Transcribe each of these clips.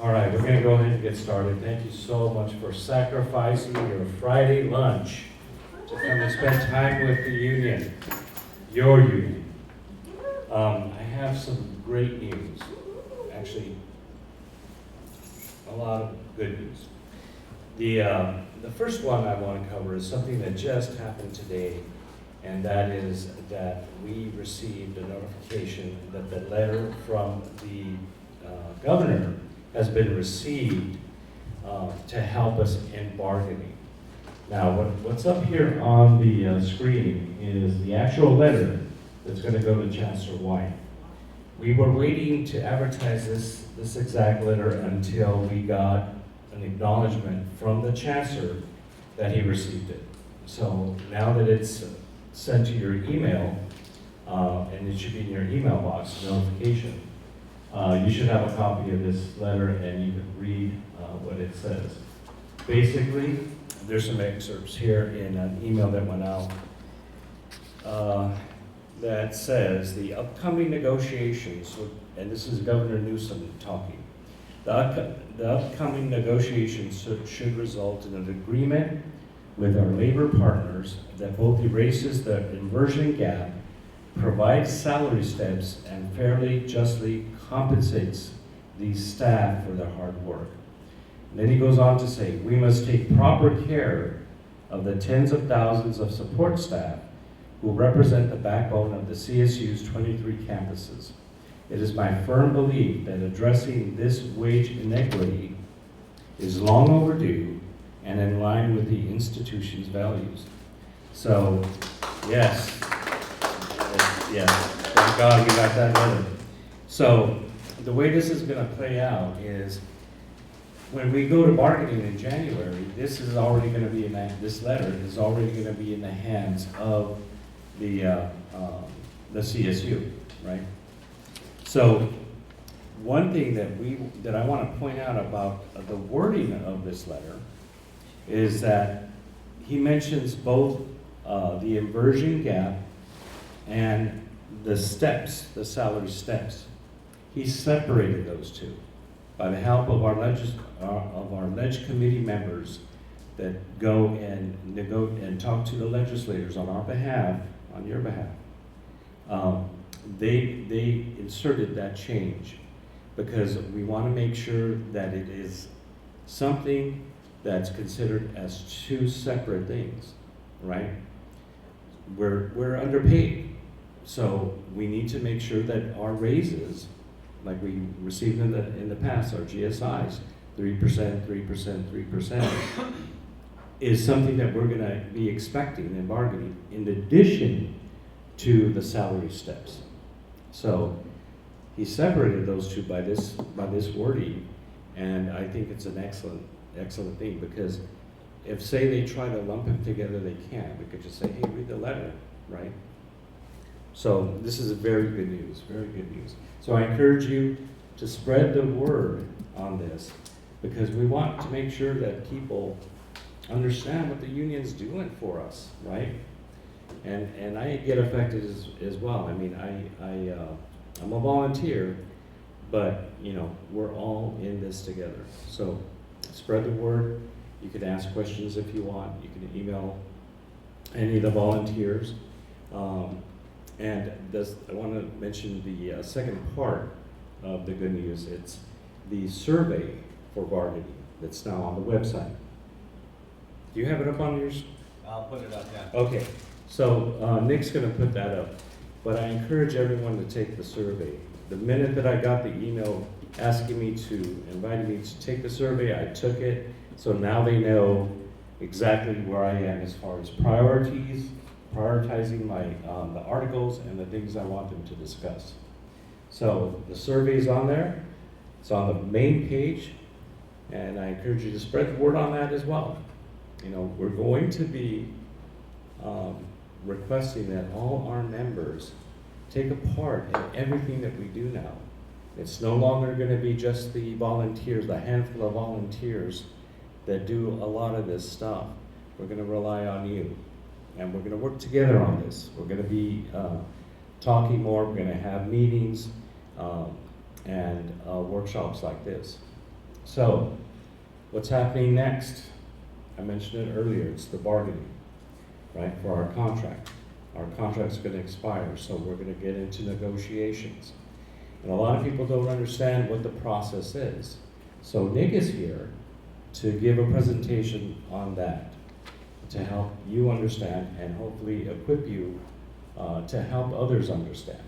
All right, we're gonna go ahead and get started. Thank you so much for sacrificing your Friday lunch to come and spend time with the union, your union. I have some great news, actually, a lot of good news. The first one I want to cover is something that just happened today, and that is that we received a notification that the letter from the governor has been received to help us in bargaining. Now, what's up here on the screen is the actual letter that's going to go to Chancellor White. We were waiting to advertise this exact letter until we got an acknowledgement from the Chancellor that he received it. So now that it's sent to your email, and it should be in your email box, notification, you should have a copy of this letter and you can read what it says. Basically, there's some excerpts here in an email that went out that says the upcoming negotiations, and this is Governor Newsom talking, the upcoming negotiations should result in an agreement with our labor partners that both erases the inversion gap, provides salary steps, and fairly, justly compensates these staff for their hard work. And then he goes on to say, we must take proper care of the tens of thousands of support staff who represent the backbone of the CSU's 23 campuses. It is my firm belief that addressing this wage inequity is long overdue and in line with the institution's values. So, yes, thank God we got that letter. So, the way this is going to play out is when we go to bargaining in January, this is already going to be this letter is already going to be in the hands of the CSU, right? So, one thing that I want to point out about the wording of this letter is that he mentions both the inversion gap and the steps, the salary steps. He separated those two by the help of our ledge committee members that go and talk to the legislators on our behalf, on your behalf. They inserted that change because we want to make sure that it is something that's considered as two separate things, right? We're underpaid, so we need to make sure that our raises, like we received in the past, our GSIs, 3%, 3%, 3%, is something that we're going to be expecting and bargaining in addition to the salary steps. So he separated those two by this wording, and I think it's an excellent thing, because if, say, they try to lump them together, they can't. We could just say, hey, read the letter, right? So this is very good news, very good news. So I encourage you to spread the word on this, because we want to make sure that people understand what the union's doing for us, right? And I get affected as well. I mean, I'm a volunteer, but we're all in this together. So spread the word. You can ask questions if you want. You can email any of the volunteers. And I want to mention the second part of the good news. It's the survey for bargaining that's now on the website. Do you have it up on yours? I'll put it up, yeah. Okay, so Nick's going to put that up. But I encourage everyone to take the survey. The minute that I got the email asking me inviting me to take the survey, I took it. So now they know exactly where I am as far as prioritizing my the articles and the things I want them to discuss. So the survey's on there. It's on the main page, and I encourage you to spread the word on that as well. We're going to be requesting that all our members take a part in everything that we do now. It's no longer going to be just the volunteers, the handful of volunteers that do a lot of this stuff. We're going to rely on you, and we're going to work together on this. We're going to be talking more. We're going to have meetings and workshops like this. So, what's happening next? I mentioned it earlier, it's the bargaining, right, for our contract. Our contract's gonna expire, so we're gonna get into negotiations. And a lot of people don't understand what the process is. So Nick is here to give a presentation on that, to help you understand and hopefully equip you to help others understand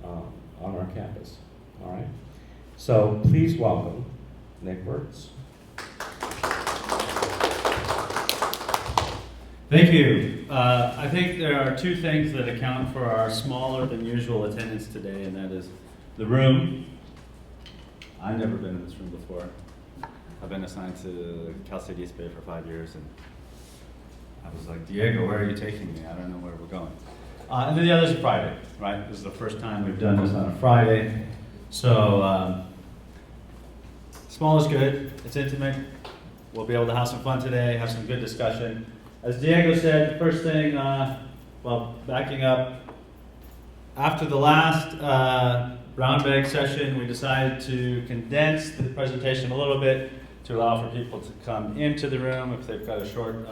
on our campus, all right? So please welcome Nick Burtz. Thank you. I think there are two things that account for our smaller than usual attendance today, and that is the room. I've never been in this room before. I've been assigned to Cal State East Bay for 5 years, and I was like, Diego, where are you taking me? I don't know where we're going. And then the other is Friday, right? This is the first time we've done this on a Friday. So small is good, it's intimate. We'll be able to have some fun today, have some good discussion. As Diego said, the first thing, well, backing up, after the last brown bag session, we decided to condense the presentation a little bit to allow for people to come into the room if they've got a short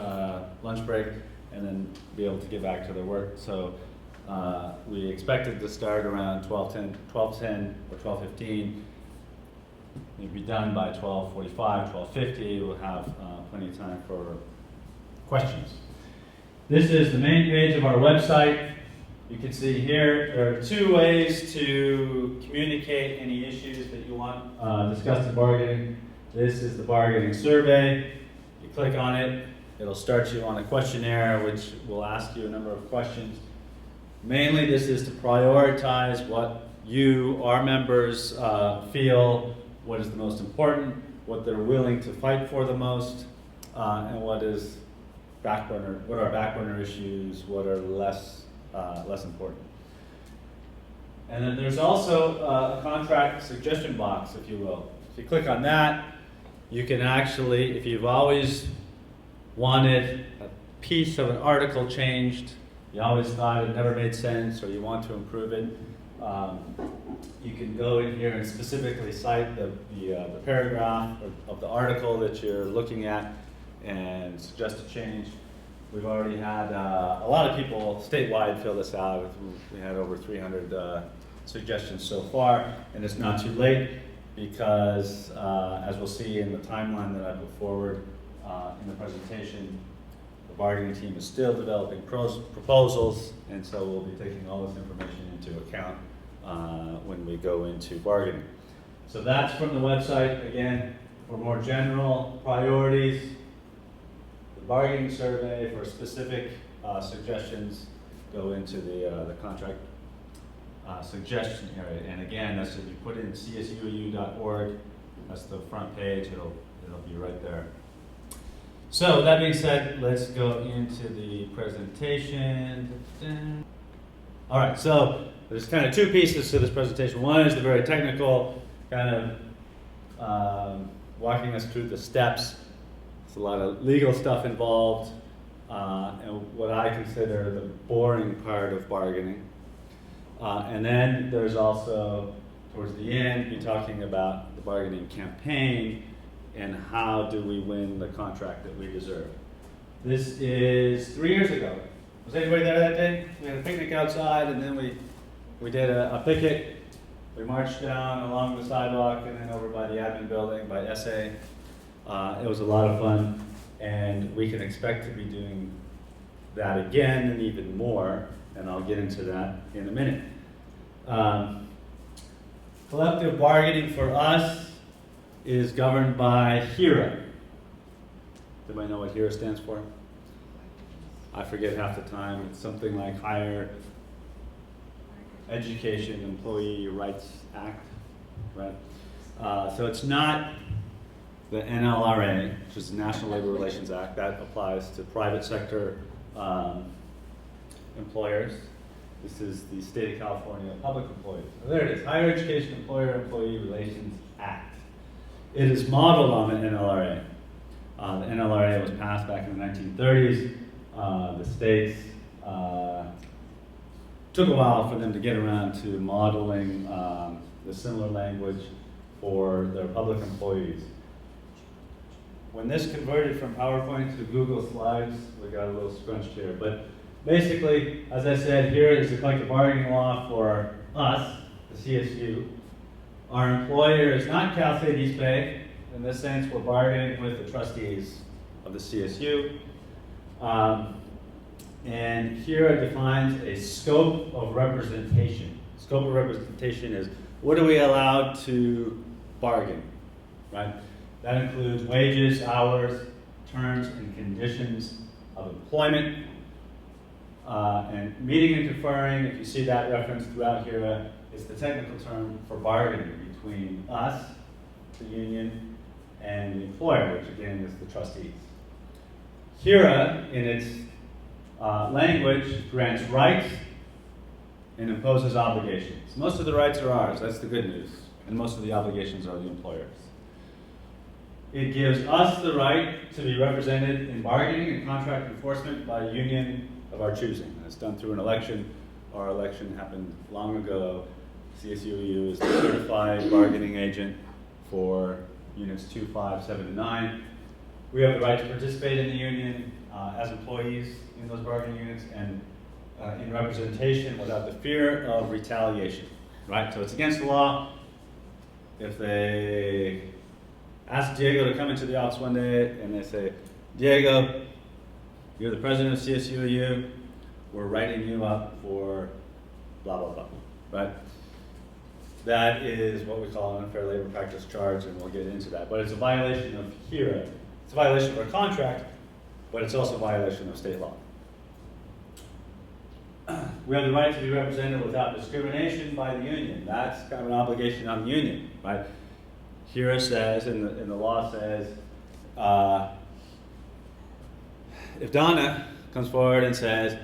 lunch break, and then be able to get back to their work. So we expected to start around 12:10 or 12:15. We'll be done by 12:45, 12:50. We'll have plenty of time for questions. This is the main page of our website. You can see here, there are two ways to communicate any issues that you want discussed in bargaining. This is the bargaining survey. You click on it, it'll start you on a questionnaire which will ask you a number of questions. Mainly this is to prioritize what you, our members, feel, what is the most important, what they're willing to fight for the most, and what is what are back burner issues, what are less important. And then there's also a contract suggestion box, if you will. If you click on that, you can actually, if you've always wanted a piece of an article changed, you always thought it never made sense, or you want to improve it, you can go in here and specifically cite the paragraph of the article that you're looking at and suggest a change. We've already had a lot of people statewide fill this out. We had over 300 suggestions so far, and it's not too late because, as we'll see in the timeline that I put forward in the presentation, the bargaining team is still developing proposals, and so we'll be taking all this information into account when we go into bargaining. So that's from the website. Again, for more general priorities, the bargaining survey for specific suggestions go into the contract suggestion area. And again, that's if you put in csuu.org, that's the front page, it'll be right there. So that being said, let's go into the presentation. All right, so there's kind of two pieces to this presentation. One is the very technical, kind of walking us through the steps. There's a lot of legal stuff involved, and what I consider the boring part of bargaining. And then there's also, towards the end, be talking about the bargaining campaign and how do we win the contract that we deserve. This is 3 years ago. Was anybody there that day? We had a picnic outside, and then we did a picket. We marched down along the sidewalk and then over by the admin building by SA. It was a lot of fun, and we can expect to be doing that again and even more, and I'll get into that in a minute. Collective bargaining for us is governed by HERA. Does anybody know what HERA stands for? I forget half the time. It's something like Higher Education Employee Rights Act, right? So it's not the NLRA, which is the National Labor Relations Act. That applies to private sector employers. This is the State of California Public Employees. So there it is, Higher Education Employer-Employee Relations Act. It is modeled on the NLRA. The NLRA was passed back in the 1930s. The states took a while for them to get around to modeling the similar language for their public employees. when this converted from PowerPoint to Google Slides, we got a little scrunched here. But basically, as I said, here is the collective bargaining law for us, the CSU. Our employer is not Cal State East Bay. In this sense, we're bargaining with the trustees of the CSU. And here it defines a scope of representation. Scope of representation is, what are we allowed to bargain, right? That includes wages, hours, terms, and conditions of employment. And meeting and conferring, if you see that reference throughout here, is the technical term for bargaining between us, the union, and the employer, which again is the trustees. HERA, in its language, grants rights and imposes obligations. Most of the rights are ours, that's the good news, and most of the obligations are the employer's. It gives us the right to be represented in bargaining and contract enforcement by a union of our choosing. And it's done through an election. Our election happened long ago. CSUU is the certified bargaining agent for units 2, 5, 7, and 9. We have the right to participate in the union as employees in those bargaining units and in representation without the fear of retaliation, right? So it's against the law. If they ask Diego to come into the office one day and they say, Diego, you're the president of CSUU, we're writing you up for blah, blah, blah, right? That is what we call an unfair labor practice charge, and we'll get into that. But it's a violation of HERA. It's a violation of our contract, but it's also a violation of state law. We have the right to be represented without discrimination by the union. That's kind of an obligation on the union, right? HERA says, and the law says, if Donna comes forward and says,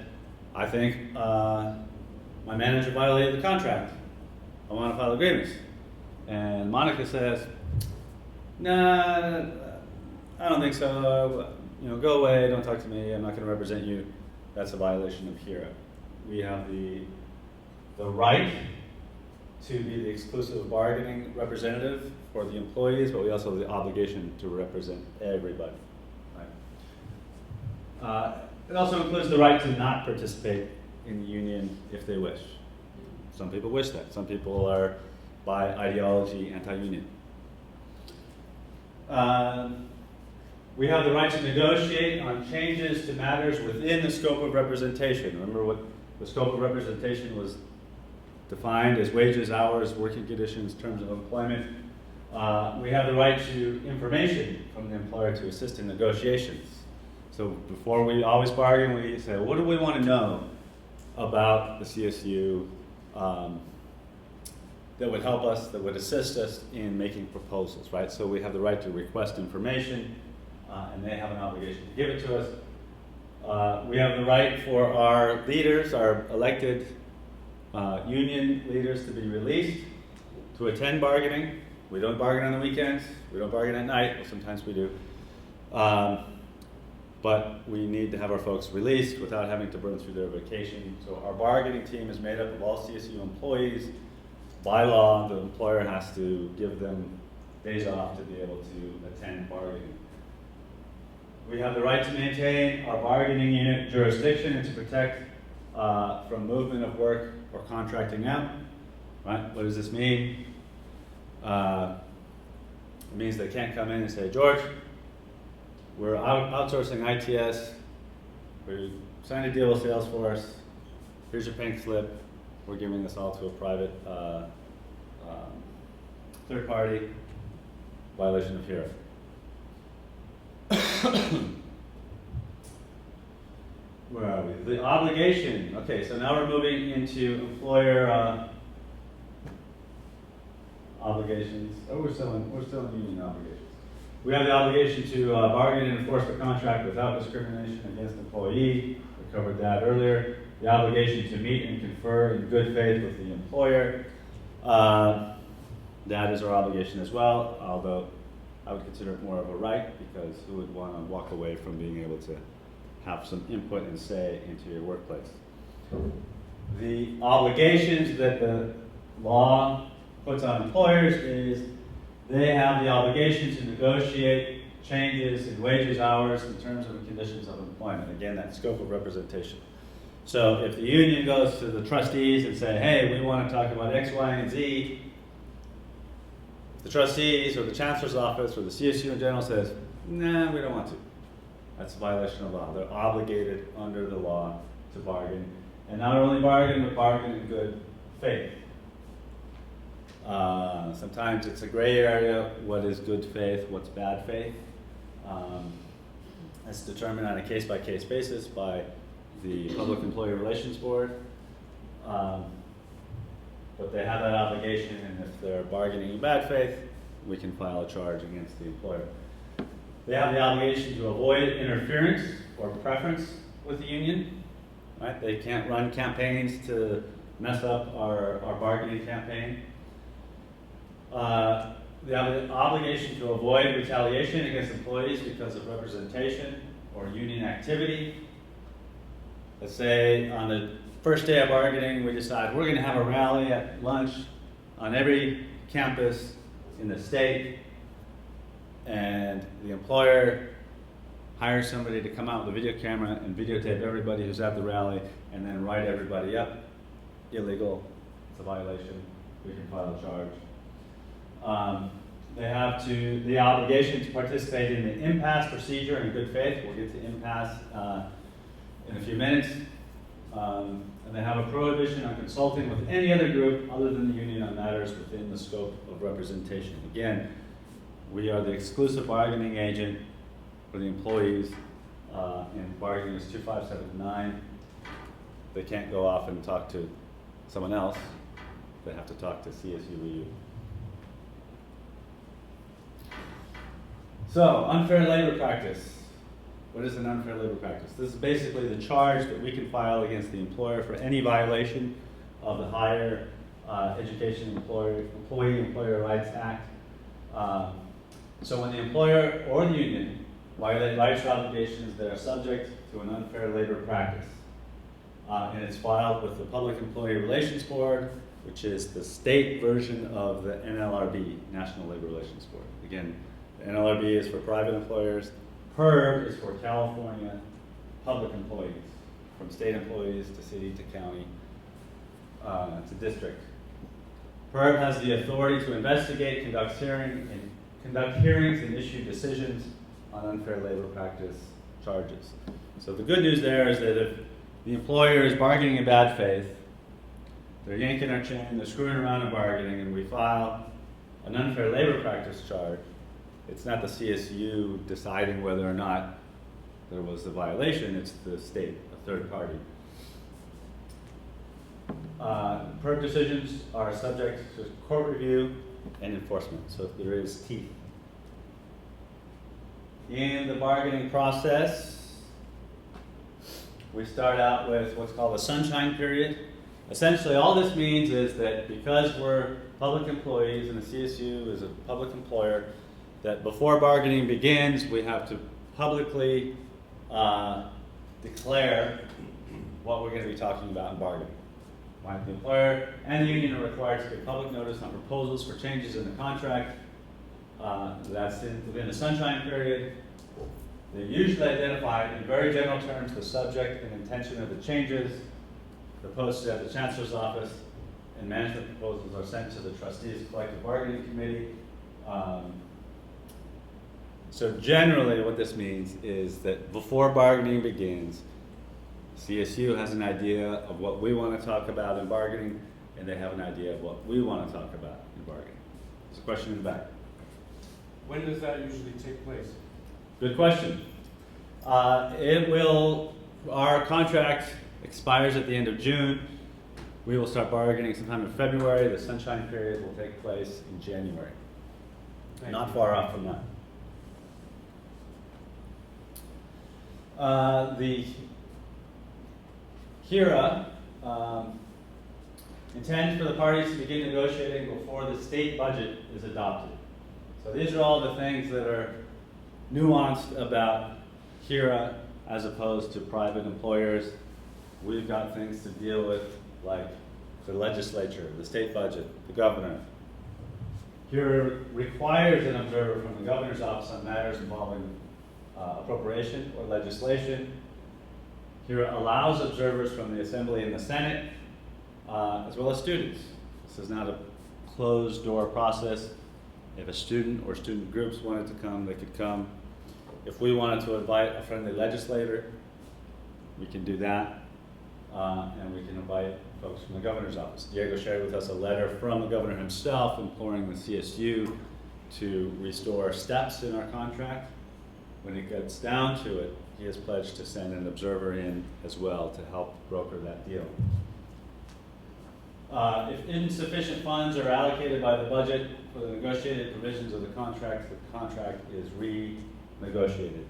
I think my manager violated the contract, I want to file a grievance. And Monica says, nah, I don't think so. Go away, don't talk to me, I'm not going to represent you. That's a violation of HERA. We have the right to be the exclusive bargaining representative for the employees, but we also have the obligation to represent everybody. Right? It also includes the right to not participate in the union if they wish. Some people wish that. Some people are, by ideology, anti-union. We have the right to negotiate on changes to matters within the scope of representation. Remember what the scope of representation was defined as wages, hours, working conditions, terms of employment. We have the right to information from the employer to assist in negotiations. So before we always bargain, we say, what do we want to know about the CSU that would help us, that would assist us in making proposals, right? So we have the right to request information, and they have an obligation to give it to us. We have the right for our leaders, our elected union leaders, to be released to attend bargaining. We don't bargain on the weekends, we don't bargain at night, well, sometimes we do. But we need to have our folks released without having to burn through their vacation. So our bargaining team is made up of all CSU employees. By law, the employer has to give them days off to be able to attend bargaining. We have the right to maintain our bargaining unit jurisdiction and to protect from movement of work or contracting out. Right? What does this mean? It means they can't come in and say, George, we're outsourcing ITS, we signed a deal with Salesforce, here's your pink slip, we're giving this all to a private third party, violation of HERA. Where are we? The obligation. Okay, so now we're moving into employer obligations. Oh, we're still in union obligations. We have the obligation to bargain and enforce the contract without discrimination against the employee. We covered that earlier. The obligation to meet and confer in good faith with the employer. That is our obligation as well, although I would consider it more of a right, because who would want to walk away from being able to have some input and say into your workplace? The obligations that the law puts on employers is they have the obligation to negotiate changes in wages, hours, and terms and conditions of employment. Again, that scope of representation. So if the union goes to the trustees and say, hey, we want to talk about X, Y, and Z, the trustees or the chancellor's office or the CSU in general says, nah, we don't want to. That's a violation of law. They're obligated under the law to bargain. And not only bargain, but bargain in good faith. Sometimes it's a gray area. What is good faith? What's bad faith? That's determined on a case-by-case basis by the Public Employee Relations Board. But they have that obligation, and if they're bargaining in bad faith, we can file a charge against the employer. They have the obligation to avoid interference or preference with the union. Right? They can't run campaigns to mess up our bargaining campaign. They have the obligation to avoid retaliation against employees because of representation or union activity. Let's say on the first day of bargaining, we decide we're going to have a rally at lunch on every campus in the state, and the employer hires somebody to come out with a video camera and videotape everybody who's at the rally and then write everybody up. Illegal. It's a violation. We can file a charge. They have the obligation to participate in the impasse procedure in good faith. We'll get to impasse in a few minutes. And they have a prohibition on consulting with any other group other than the union on matters within the scope of representation. Again, we are the exclusive bargaining agent for the employees, and bargaining is 2579. They can't go off and talk to someone else. They have to talk to CSUEU. So, unfair labor practice. What is an unfair labor practice? This is basically the charge that we can file against the employer for any violation of the Higher Education Employee-Employer Rights Act. So when the employer or the union violate rights or obligations that are subject to an unfair labor practice, and it's filed with the Public Employee Relations Board, which is the state version of the NLRB, National Labor Relations Board. Again, the NLRB is for private employers. PERB is for California public employees, from state employees to city to county to district. PERB has the authority to investigate, conduct hearings, and issue decisions on unfair labor practice charges. So the good news there is that if the employer is bargaining in bad faith, they're yanking our chain, they're screwing around in bargaining, and we file an unfair labor practice charge, it's not the CSU deciding whether or not there was a violation, it's the state, a third party. PERB decisions are subject to court review and enforcement, so there is teeth. In the bargaining process, we start out with what's called a sunshine period. Essentially, all this means is that because we're public employees and the CSU is a public employer, that before bargaining begins, we have to publicly declare what we're going to be talking about in bargaining. Right? The employer and the union are required to give public notice on proposals for changes in the contract. That's within the sunshine period. They usually identify in very general terms the subject and intention of the changes. They're posted at the Chancellor's office, and management proposals are sent to the trustees' collective bargaining committee. So generally what this means is that before bargaining begins, CSU has an idea of what we want to talk about in bargaining, and they have an idea of what we want to talk about in bargaining. There's a question in the back. When does that usually take place? Good question. Our contract expires at the end of June. We will start bargaining sometime in February. The sunshine period will take place in January. Not far off from that. The HERA intends for the parties to begin negotiating before the state budget is adopted. So these are all the things that are nuanced about HERA as opposed to private employers. We've got things to deal with like the legislature, the state budget, the governor, Here requires an observer from the governor's office on matters involving appropriation or legislation. Here allows observers from the Assembly and the Senate, as well as students. This is not a closed door process. If a student or student groups wanted to come, they could come. If we wanted to invite a friendly legislator, we can do that. And we can invite folks from the governor's office. Diego shared with us a letter from the governor himself imploring the CSU to restore steps in our contract. When it gets down to it, he has pledged to send an observer in as well to help broker that deal. If insufficient funds are allocated by the budget for the negotiated provisions of the contract is renegotiated.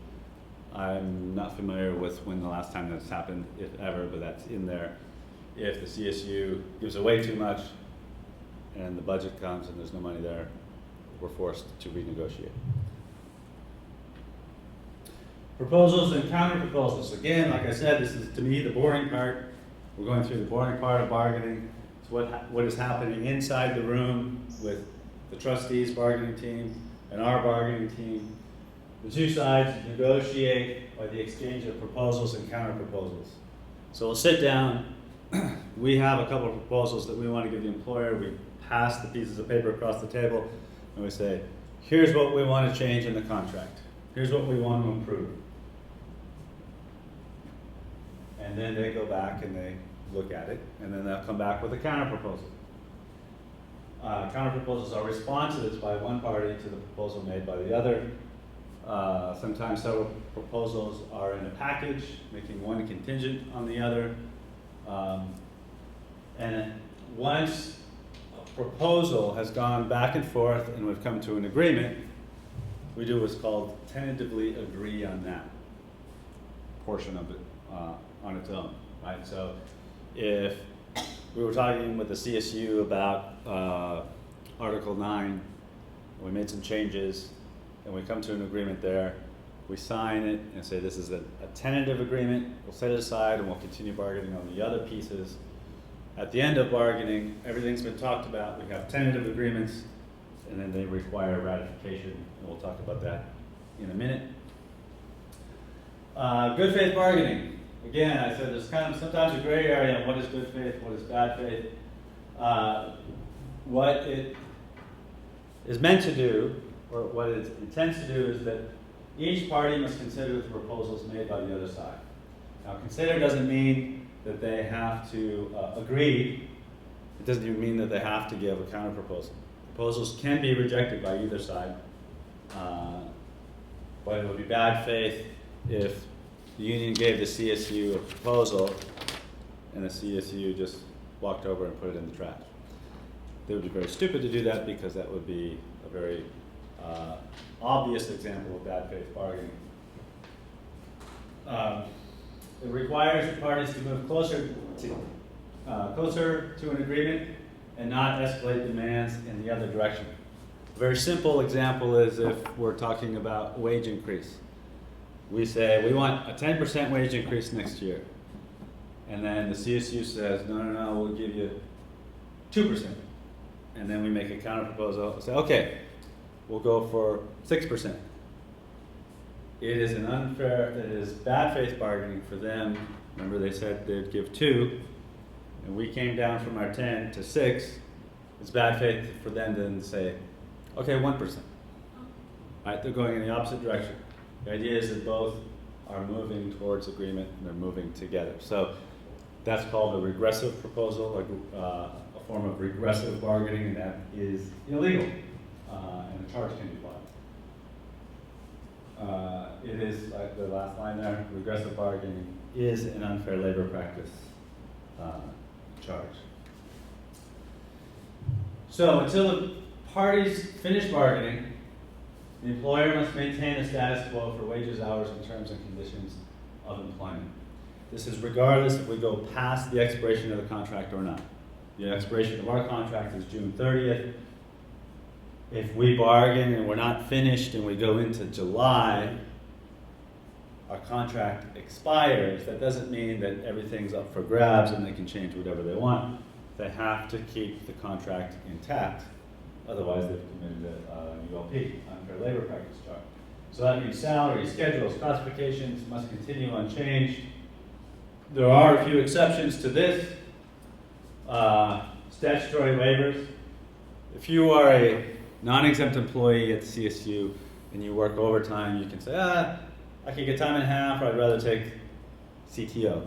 I'm not familiar with when the last time that's happened, if ever, but that's in there. If the CSU gives away too much and the budget comes and there's no money there, we're forced to renegotiate. Proposals and counter proposals. Again, like I said, this is to me the boring part. We're going through the boring part of bargaining. It's what is happening inside the room with the trustees' bargaining team and our bargaining team. The two sides negotiate by the exchange of proposals and counter proposals. So we'll sit down. We have a couple of proposals that we want to give the employer. We pass the pieces of paper across the table and we say, here's what we want to change in the contract. Here's what we want to improve. And then they go back and they look at it, and then they'll come back with a counter proposal. Counter proposals are responses by one party to the proposal made by the other. Sometimes several proposals are in a package, making one contingent on the other. And once a proposal has gone back and forth and we've come to an agreement, we do what's called tentatively agree on that portion of it on its own, right? So if we were talking with the CSU about Article 9, we made some changes, and we come to an agreement there, we sign it and say this is a tentative agreement, we'll set it aside and we'll continue bargaining on the other pieces. At the end of bargaining, everything's been talked about, we have tentative agreements, and then they require ratification, and we'll talk about that in a minute. Good faith bargaining. Again, I said there's kind of sometimes a gray area on what is good faith, what is bad faith. What it is meant to do, or what it intends to do, is that each party must consider the proposals made by the other side. Now, consider doesn't mean that they have to agree. It doesn't even mean that they have to give a counter proposal. Proposals can be rejected by either side, but it would be bad faith if the union gave the CSU a proposal and the CSU just walked over and put it in the trash. They would be very stupid to do that because that would be a very obvious example of bad faith bargaining. It requires the parties to move closer to an agreement and not escalate demands in the other direction. A very simple example is if we're talking about wage increase. We say we want a 10% wage increase next year. And then the CSU says, no, we'll give you 2%. And then we make a counter proposal and say, okay, we'll go for 6%. It is it is bad faith bargaining for them. Remember they said they'd give 2, and we came down from our 10 to 6. It's bad faith for them to then say, okay, 1%. Right, they're going in the opposite direction. The idea is that both are moving towards agreement and they're moving together. So that's called a regressive proposal, a form of regressive bargaining, and that is illegal, and a charge can be filed. It is, like the last line there, regressive bargaining is an unfair labor practice charge. So until the parties finish bargaining, the employer must maintain a status quo for wages, hours, and terms and conditions of employment. This is regardless if we go past the expiration of the contract or not. The expiration of our contract is June 30th. If we bargain and we're not finished and we go into July, our contract expires. That doesn't mean that everything's up for grabs and they can change whatever they want. They have to keep the contract intact Otherwise, they've committed an ULP, unfair labor practice charge. So that means salaries, schedules, classifications must continue unchanged. There are a few exceptions to this. Statutory waivers. If you are a non-exempt employee at the CSU and you work overtime, you can say, I can get time and a half, or I'd rather take CTO.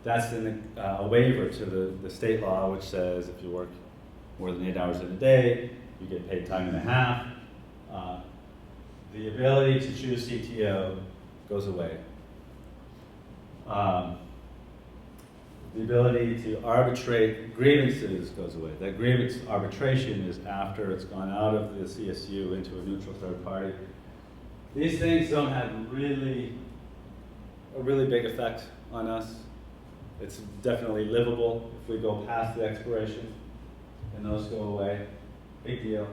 That's a waiver to the state law, which says if you work more than 8 hours in a day, you get paid time and a half. The ability to choose CTO goes away. The ability to arbitrate grievances goes away. That grievance arbitration is after it's gone out of the CSU into a neutral third party. These things don't have a really big effect on us. It's definitely livable if we go past the expiration and those go away. Big deal.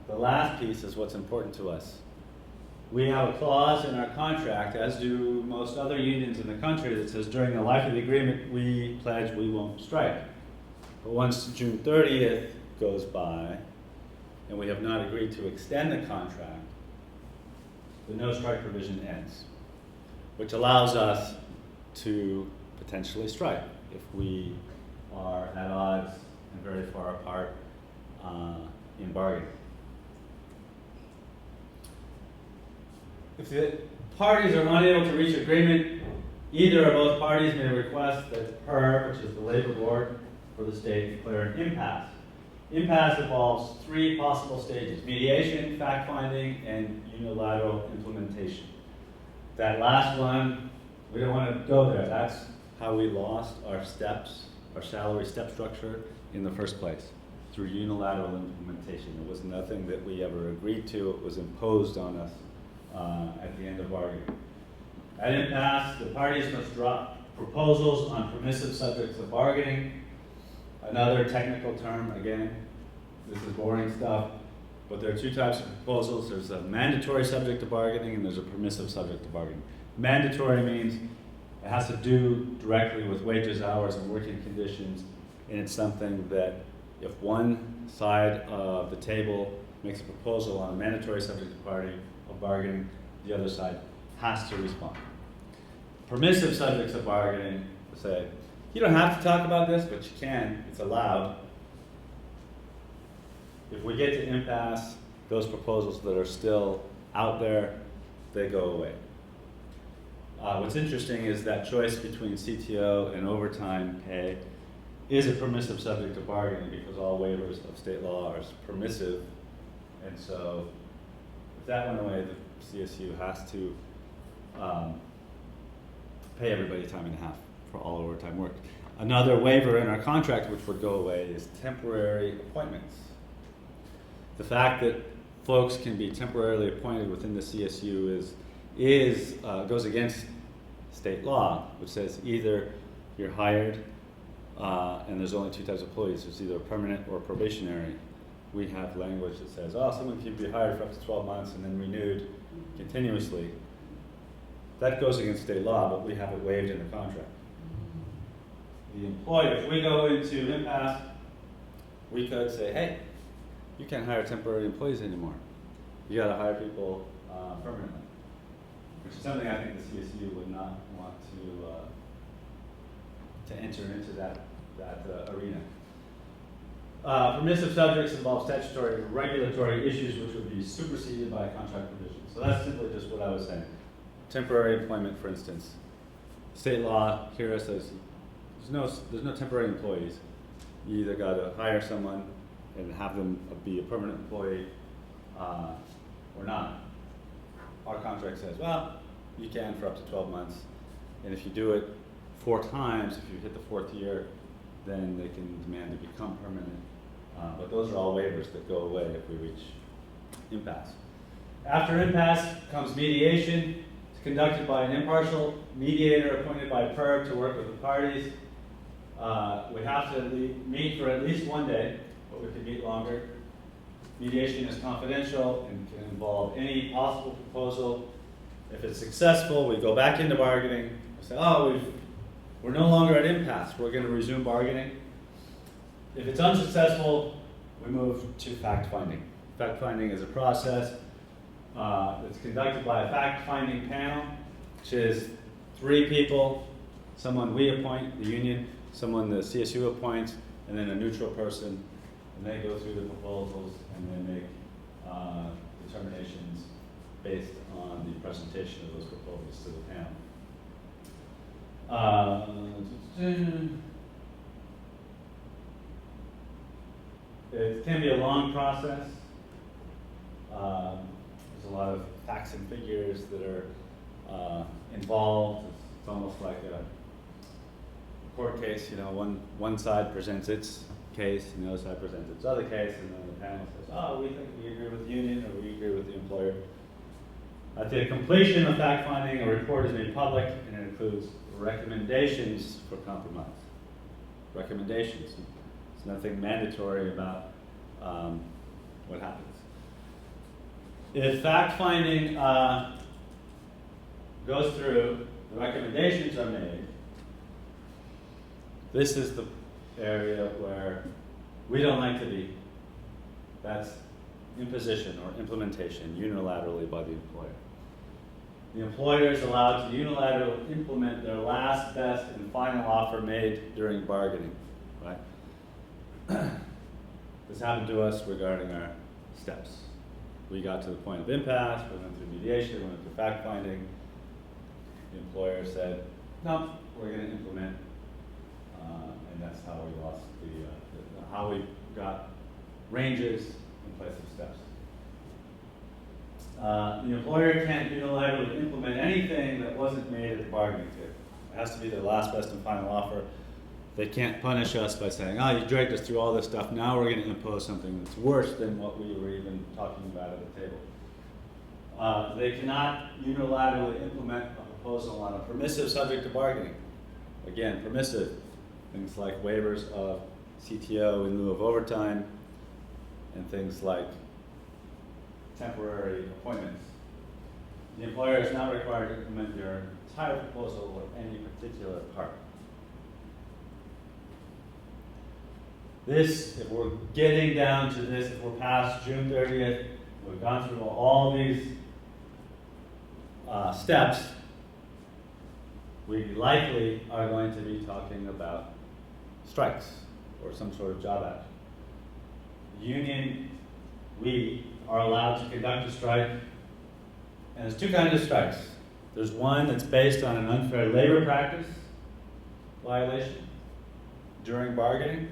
The last piece is what's important to us. We have a clause in our contract, as do most other unions in the country, that says during the life of the agreement, we pledge we won't strike. But once June 30th goes by, and we have not agreed to extend the contract, the no strike provision ends, which allows us to potentially strike if we are at odds and very far apart in bargaining. If the parties are unable to reach agreement, either or both parties may request that PER, which is the labor board for the state, declare an impasse. Impasse involves 3 possible stages: mediation, fact-finding, and unilateral implementation. That last one, we don't want to go there. That's how we lost our steps, our salary step structure in the first place, through unilateral implementation. It was nothing that we ever agreed to. It was imposed on us at the end of bargaining. At impasse, the parties must drop proposals on permissive subjects of bargaining. Another technical term, again, this is boring stuff, but there are 2 types of proposals. There's a mandatory subject to bargaining and there's a permissive subject to bargaining. Mandatory means it has to do directly with wages, hours, and working conditions, and it's something that if one side of the table makes a proposal on a mandatory subject of bargaining, the other side has to respond. Permissive subjects of bargaining say, you don't have to talk about this, but you can, it's allowed. If we get to impasse, those proposals that are still out there, they go away. What's interesting is that choice between CTO and overtime pay is a permissive subject of bargaining because all waivers of state law are permissive. And so if that went away, the CSU has to pay everybody time and a half for all overtime work. Another waiver in our contract which would go away is temporary appointments. The fact that folks can be temporarily appointed within the CSU goes against state law, which says either you're hired, and there's only 2 types of employees. There's either permanent or probationary. We have language that says, someone can be hired for up to 12 months and then renewed continuously. That goes against state law, but we have it waived in the contract. The employer, if we go into impasse, we could say, hey, you can't hire temporary employees anymore. You gotta hire people permanently, which is something I think the CSU would not want to enter into that arena. Permissive subjects involve statutory and regulatory issues which would be superseded by a contract provision. So that's simply just what I was saying. Temporary employment, for instance. State law here says there's no temporary employees. You either got to hire someone and have them be a permanent employee or not. Our contract says, you can for up to 12 months. And if you do it 4 times, if you hit the 4th year, then they can demand to become permanent. But those are all waivers that go away if we reach impasse. After impasse comes mediation. It's conducted by an impartial mediator appointed by PER to work with the parties. We have to meet for at least 1 day, but we could meet longer. Mediation is confidential and can involve any possible proposal. If it's successful, we go back into bargaining. We say, we're no longer at impasse. We're going to resume bargaining. If it's unsuccessful, we move to fact-finding. Fact-finding is a process that's conducted by a fact-finding panel, which is 3 people, someone we appoint, the union, someone the CSU appoints, and then a neutral person, and they go through the proposals and they make determinations based on the presentation of those proposals to the panel. It can be a long process. There's a lot of facts and figures that are involved. It's almost like a court case. You know, one side presents its case, and the other side presents its other case, and then the panel says, "Oh, we think we agree with the union, or we agree with the employer." At the completion of fact finding, a report is made public, and it includes recommendations for compromise. Recommendations. There's nothing mandatory about what happens. If fact finding goes through, the recommendations are made. This is the area where we don't like to be. That's imposition or implementation unilaterally by the employer. The employer is allowed to unilaterally implement their last, best, and final offer made during bargaining, right? This happened to us regarding our steps. We got to the point of impasse, we went through mediation, we went through fact finding. The employer said, no, we're going to implement, and that's how we lost how we got ranges in place of steps. The employer can't unilaterally implement anything that wasn't made at the bargaining table. It has to be their last, best, and final offer. They can't punish us by saying, oh, you dragged us through all this stuff, now we're going to impose something that's worse than what we were even talking about at the table. They cannot unilaterally implement a proposal on a permissive subject to bargaining. Again, permissive. Things like waivers of CTO in lieu of overtime, and things like temporary appointments. The employer is not required to implement your entire proposal or any particular part. This, if we're getting down to this, if we're past June 30th, we've gone through all these steps, we likely are going to be talking about strikes or some sort of job action. Union, we are allowed to conduct a strike, and there's 2 kinds of strikes. There's one that's based on an unfair labor practice violation during bargaining.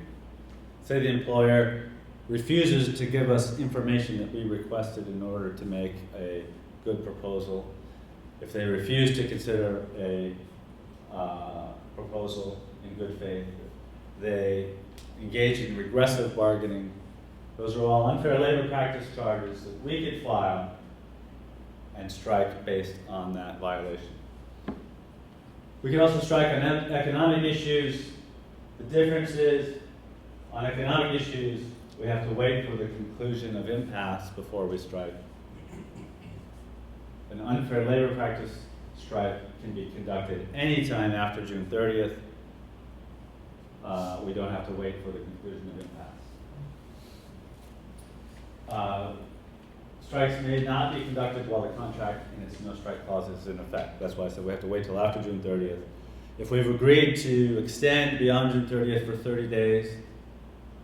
Say the employer refuses to give us information that we requested in order to make a good proposal. If they refuse to consider a proposal in good faith, they engage in regressive bargaining. Those are all unfair labor practice charges that we could file and strike based on that violation. We can also strike on economic issues. The difference is, on economic issues, we have to wait for the conclusion of impasse before we strike. An unfair labor practice strike can be conducted anytime after June 30th. We don't have to wait for the conclusion of impasse. Strikes may not be conducted while the contract and its no strike clause is in effect. That's why I said we have to wait till after June 30th. If we've agreed to extend beyond June 30th for 30 days,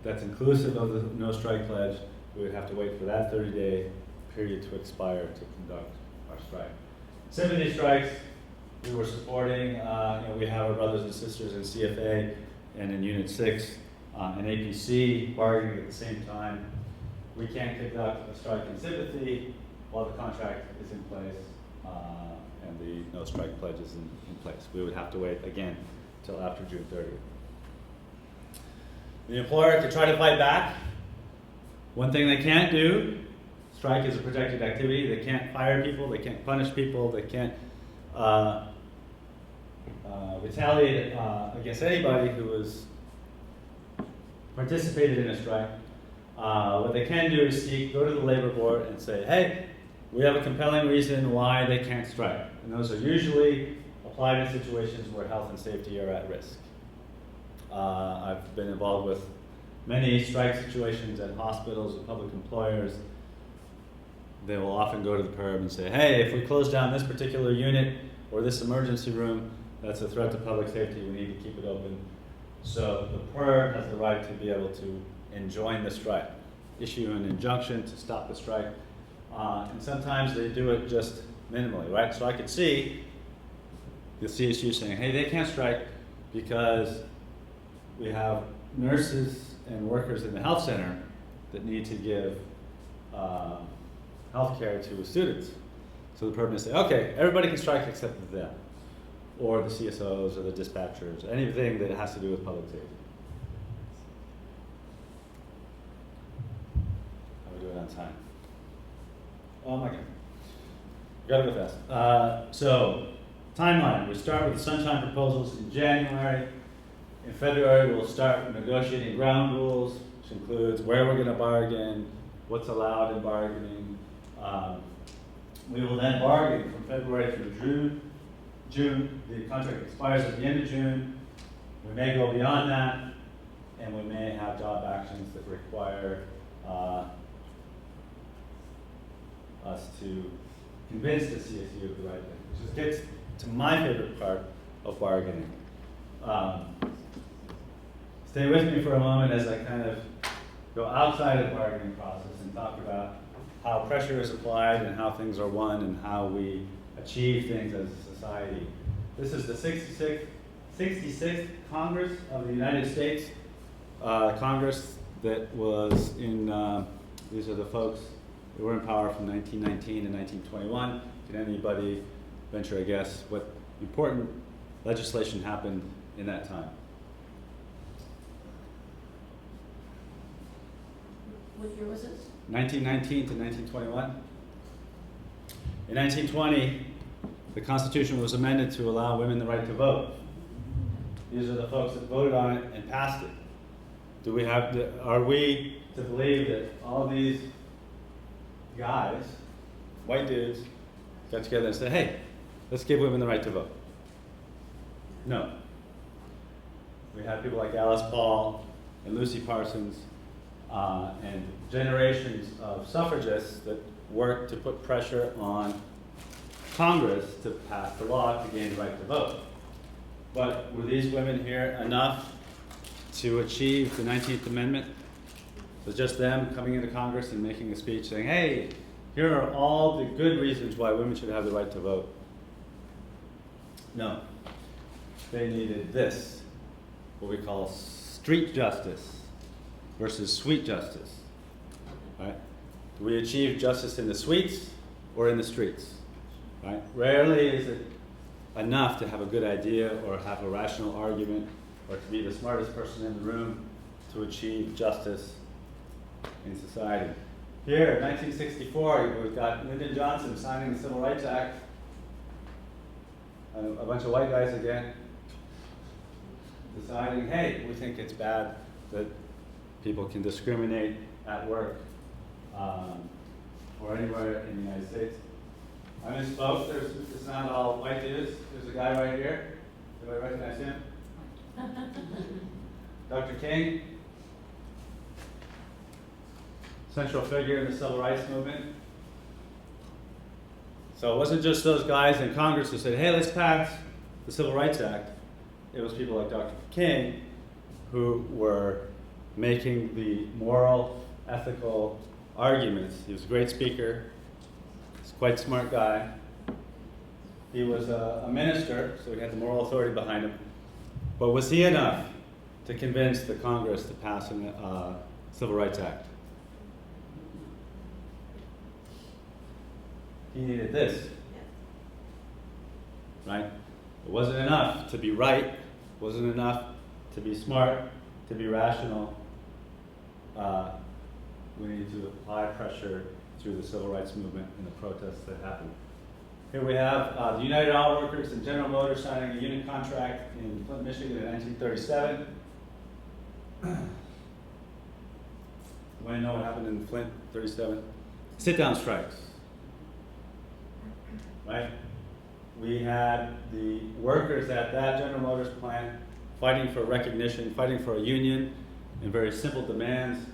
that's inclusive of the no strike pledge, we would have to wait for that 30-day period to expire to conduct our strike. Sympathy strikes, we were supporting, we have our brothers and sisters in CFA and in Unit 6 and APC bargaining at the same time. We can't conduct a strike in sympathy while the contract is in place and the no strike pledge is in place. We would have to wait again until after June 30th. The employer can try to fight back. One thing they can't do, strike is a protected activity. They can't fire people, they can't punish people, they can't retaliate against anybody who has participated in a strike. What they can do is go to the labor board and say, hey, we have a compelling reason why they can't strike. And those are usually applied in situations where health and safety are at risk. I've been involved with many strike situations at hospitals and public employers, they will often go to the PERB and say, hey, if we close down this particular unit or this emergency room, that's a threat to public safety, we need to keep it open. So the PERB has the right to be able to enjoin the strike, issue an injunction to stop the strike. And sometimes they do it just minimally, right? So I could see the CSU saying, hey, they can't strike because we have nurses and workers in the health center that need to give health care to students. So the PERB may say, okay, everybody can strike except them, or the CSOs or the dispatchers, anything that has to do with public safety. How are we doing on time? Oh my God. Gotta go fast. So, timeline. We start with the sunshine proposals in January. In February, we'll start negotiating ground rules, which includes where we're gonna bargain, what's allowed in bargaining. We will then bargain from February through June. The contract expires at the end of June. We may go beyond that, and we may have job actions that require us to convince the CSU of the right thing, which just gets to my favorite part of bargaining. Stay with me for a moment as I kind of go outside of the bargaining process and talk about how pressure is applied and how things are won and how we achieve things as a society. This is the 66th Congress of the United States. Congress that was in, these are the folks that were in power from 1919 to 1921. Can anybody venture a guess what important legislation happened in that time? What year was this? 1919 to 1921. In 1920, the Constitution was amended to allow women the right to vote. These are the folks that voted on it and passed it. Are we to believe that all these guys, white dudes, got together and said, hey, let's give women the right to vote? No. We have people like Alice Paul and Lucy Parsons and generations of suffragists that worked to put pressure on Congress to pass the law to gain the right to vote. But were these women here enough to achieve the 19th Amendment? Was just them coming into Congress and making a speech saying, hey, here are all the good reasons why women should have the right to vote? No. They needed this, what we call street justice versus sweet justice. Right? Do we achieve justice in the suites or in the streets? Right? Rarely is it enough to have a good idea or have a rational argument or to be the smartest person in the room to achieve justice in society. Here, 1964, we've got Lyndon Johnson signing the Civil Rights Act. A bunch of white guys again deciding, hey, we think it's bad that people can discriminate at work or anywhere in the United States. I misspoke. It's not all white dudes. There's a guy right here. Everybody recognize him? Dr. King, central figure in the civil rights movement. So it wasn't just those guys in Congress who said, hey, let's pass the Civil Rights Act. It was people like Dr. King who were making the moral, ethical arguments. He was a great speaker. He's a quite smart guy. He was a minister, so he had the moral authority behind him. But was he enough to convince the Congress to pass a Civil Rights Act? He needed this, right? It wasn't enough to be right. It wasn't enough to be smart, to be rational. We needed to apply pressure through the civil rights movement and the protests that happened. Here we have the United Auto Workers and General Motors signing a union contract in Flint, Michigan in 1937. You want to know what happened in Flint, 37? Sit-down strikes. Right? We had the workers at that General Motors plant fighting for recognition, fighting for a union, and very simple demands.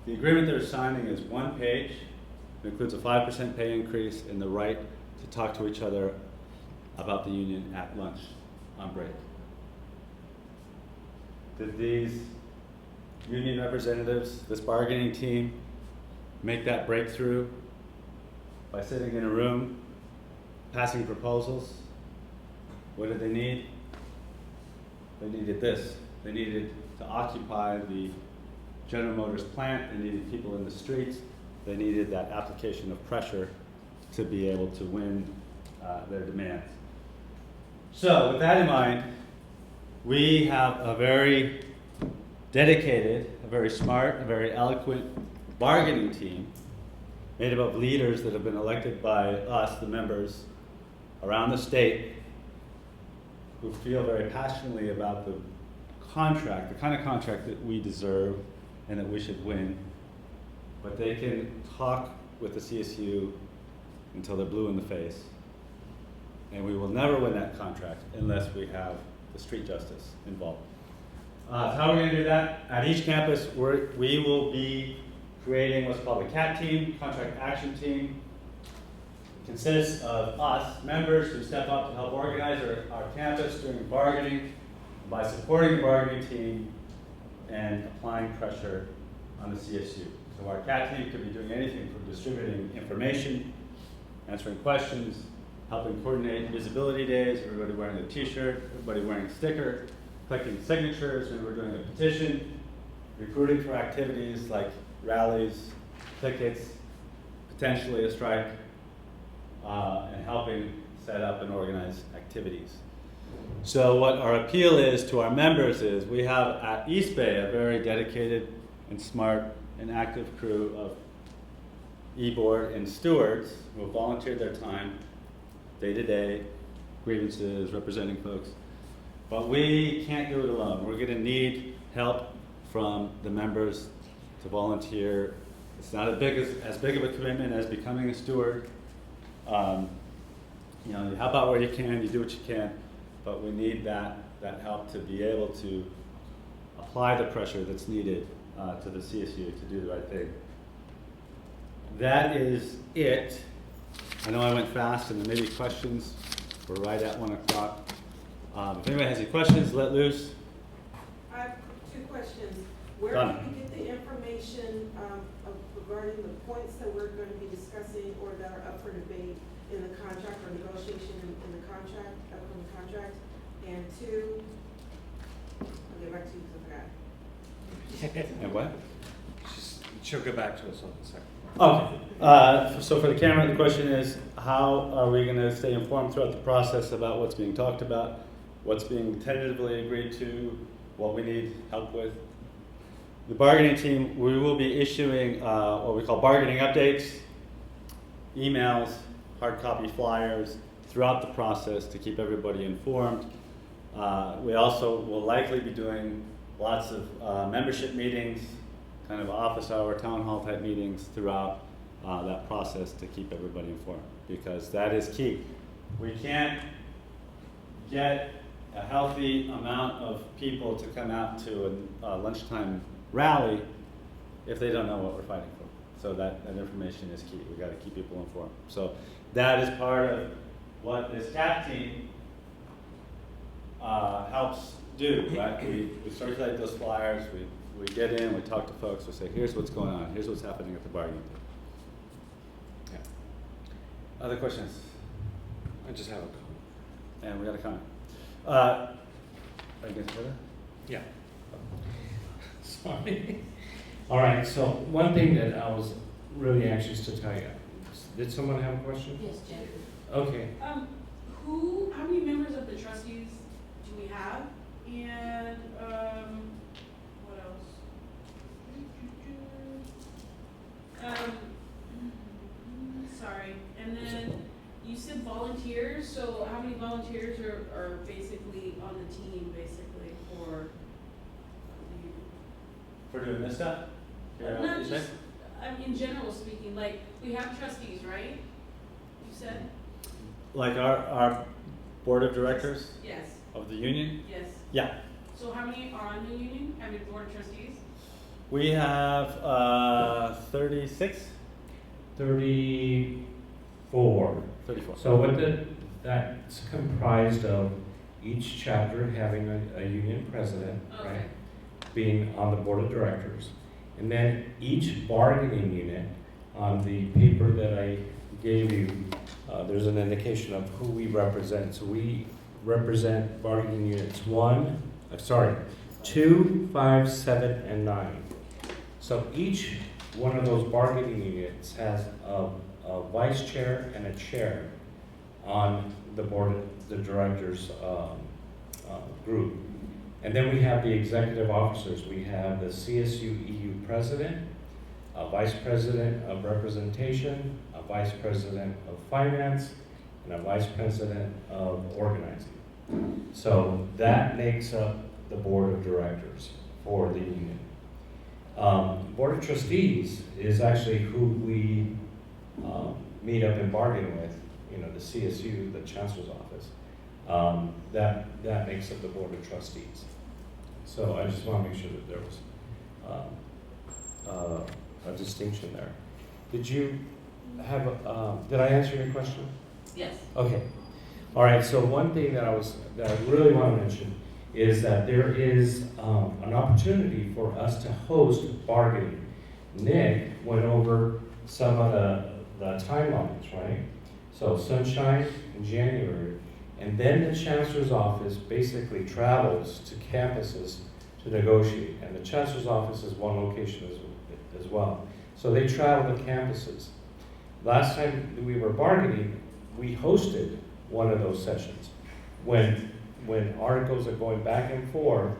The agreement they're signing is one page. It includes a 5% pay increase and the right to talk to each other about the union at lunch on break. Did these union representatives, this bargaining team, make that breakthrough by sitting in a room, passing proposals? What did they need? They needed this. They needed to occupy the General Motors plant. They needed people in the streets. They needed that application of pressure to be able to win their demands. So with that in mind, we have a very dedicated, a very smart, a very eloquent bargaining team made up of leaders that have been elected by us, the members, around the state, who feel very passionately about the contract, the kind of contract that we deserve and that we should win. But they can talk with the CSU until they're blue in the face. And we will never win that contract unless we have the street justice involved. So how are we going to do that? At each campus, we will be creating what's called a CAT team, Contract Action Team. It consists of us, members, who step up to help organize our campus during bargaining by supporting the bargaining team and applying pressure on the CSU. So our CAT team could be doing anything from distributing information, answering questions, helping coordinate visibility days, everybody wearing a t-shirt, everybody wearing a sticker, collecting signatures when we're doing a petition, recruiting for activities like rallies, pickets, potentially a strike, and helping set up and organize activities. So what our appeal is to our members is we have at East Bay a very dedicated and smart and active crew of e-board and stewards who have volunteered their time day to day, grievances, representing folks. But we can't do it alone. We're going to need help from the members to volunteer. It's not as big of a commitment as becoming a steward. You know, you help out where you can, you do what you can, but we need that help to be able to apply the pressure that's needed to the CSU to do the right thing. That is it. I know I went fast, and there may be questions. We're right at 1 o'clock. If anybody has any questions, let loose. I have two questions. Where Done. can we get the information regarding the points that we're going to be discussing or that are up for debate in the contract or negotiation in the contract, upcoming contract? And two, I'll get back to you because I forgot. And what? She'll get back to us on the second. Okay. So for the camera, the question is, how are we going to stay informed throughout the process about what's being talked about, what's being tentatively agreed to, what we need help with? The bargaining team, we will be issuing what we call bargaining updates, emails, hard copy flyers throughout the process to keep everybody informed. We also will likely be doing lots of membership meetings, kind of office hour, town hall type meetings throughout that process to keep everybody informed, because that is key. We can't get a healthy amount of people to come out to a lunchtime rally if they don't know what we're fighting for. So that information is key. We've got to keep people informed. So that is part of what this CAP team helps do, right? We circulate those flyers, we get in, we talk to folks, we say, here's what's going on, here's what's happening at the bargaining table. Yeah. Other questions? I just have a comment. And we got a comment. Are you going to say that? Yeah. Sorry. All right, so one thing that I was really anxious to tell you. Did someone have a question? Yes, Jen. Okay. How many members of the trustees do we have? And, what else? Sorry, and then you said volunteers, so how many volunteers are basically on the team, basically, for For doing this stuff? not just, in general speaking, like, we have trustees, right? You said? Like our board of directors Yes, of the union? yes. Yeah. So how many are on the union, board of trustees? We have 36? 34. 34. So that's comprised of each chapter having a union president, right? Okay. Being on the board of directors. And then each bargaining unit, on the paper that I gave you, there's an indication of who we represent. So we represent bargaining units 2, 5, 7, and 9. So each one of those bargaining units has a vice chair and a chair on the board of the directors group. And then we have the executive officers. We have the CSU EU president, a vice president of representation, a vice president of finance, and a vice president of organizing. So that makes up the board of directors for the union. Board of trustees is actually who we meet up and bargain with, the CSU, the chancellor's office. That makes up the board of trustees. So I just want to make sure that there was a distinction there. Did you have, did I answer your question? Yes. Okay. All right, so one thing that I really want to mention is that there is an opportunity for us to host bargaining. Nick went over some of the timelines, right? So Sunshine in January, and then the chancellor's office basically travels to campuses to negotiate, and the chancellor's office is one location as well. So they travel to campuses. Last time we were bargaining, we hosted one of those sessions. When articles are going back and forth,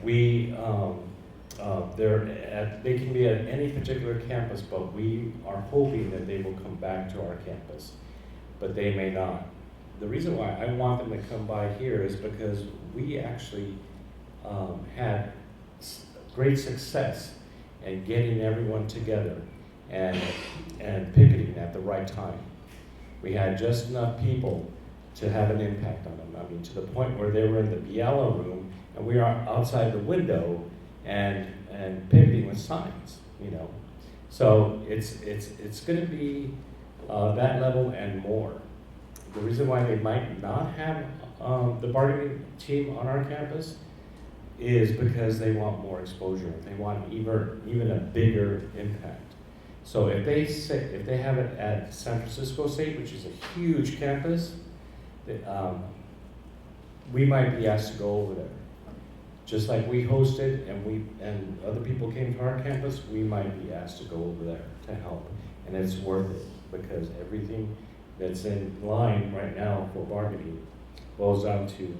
they can be at any particular campus, but we are hoping that they will come back to our campus, but they may not. The reason why I want them to come by here is because we actually had great success in getting everyone together and picketing at the right time. We had just enough people to have an impact on them. I mean, to the point where they were in the Biella room and we were outside the window and picketing with signs, So it's going to be that level and more. The reason why they might not have the bargaining team on our campus is because they want more exposure. They want even a bigger impact. So if they have it at San Francisco State, which is a huge campus, we might be asked to go over there. Just like we hosted and other people came to our campus, we might be asked to go over there to help. And it's worth it because everything that's in line right now for bargaining boils down to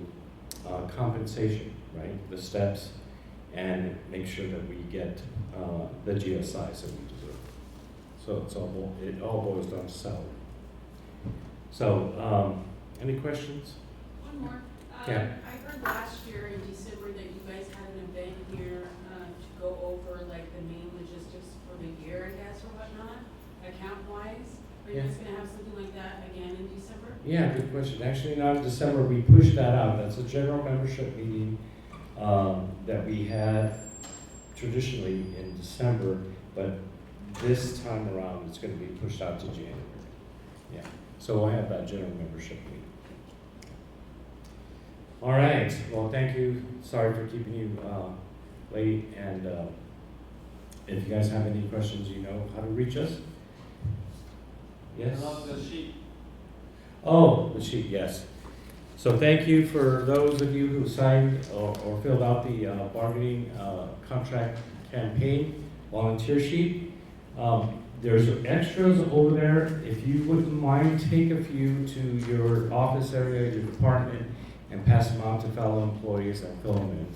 compensation, right? The steps, and make sure that we get the GSIs that we deserve. So it all boils down to salary. So, any questions? One more. Yeah. I heard last year in December that you guys had an event here to go over like the main logistics for the year, I guess, or whatnot, account-wise. Are you Yeah. guys gonna have something like that again in December? Yeah, good question. Actually, not in December, we pushed that out. That's a general membership meeting that we had traditionally in December, but this time around, it's gonna be pushed out to January. Yeah, so we'll have that general membership meeting. All right, well, thank you. Sorry for keeping you late, and if you guys have any questions, you know how to reach us. Yes? I love the sheet. Oh, the sheet, yes. So thank you for those of you who signed or filled out the bargaining contract campaign volunteer sheet. There's extras over there. If you wouldn't mind, take a few to your office area, your department, and pass them on to fellow employees and fill them in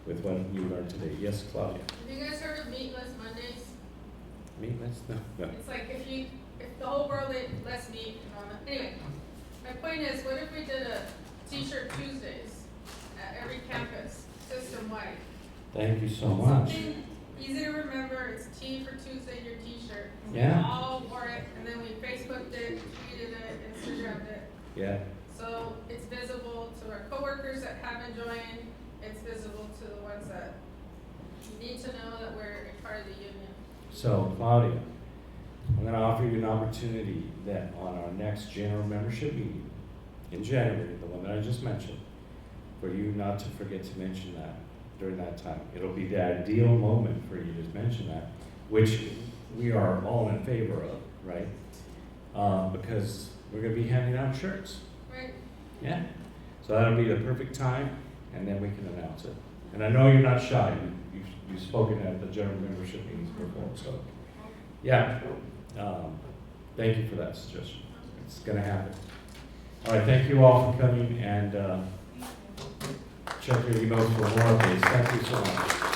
with what you learned today. Yes, Claudia? Have you guys heard of Meatless Mondays? Meatless? No. It's like if the whole world ate less meat. Anyway, my point is, what if we did a T-shirt Tuesdays at every campus, system-wide? Thank you so much. Something easy to remember. It's T for Tuesday, your T-shirt. Yeah. We all wore it, and then we Facebooked it, tweeted it, Instagrammed it. Yeah. So it's visible to our coworkers that haven't joined. It's visible to the ones that need to know that we're a part of the union. So Claudia, I'm gonna offer you an opportunity that on our next general membership meeting in January, the one that I just mentioned, for you not to forget to mention that during that time. It'll be the ideal moment for you to mention that, which we are all in favor of, right? Because we're gonna be handing out shirts. Right? Yeah, so that'll be the perfect time, and then we can announce it. And I know you're not shy, you've spoken at the general membership meetings before, so, yeah. Thank you for that suggestion, it's gonna happen. All right, thank you all for coming, and check your emails for more updates, thank you so much.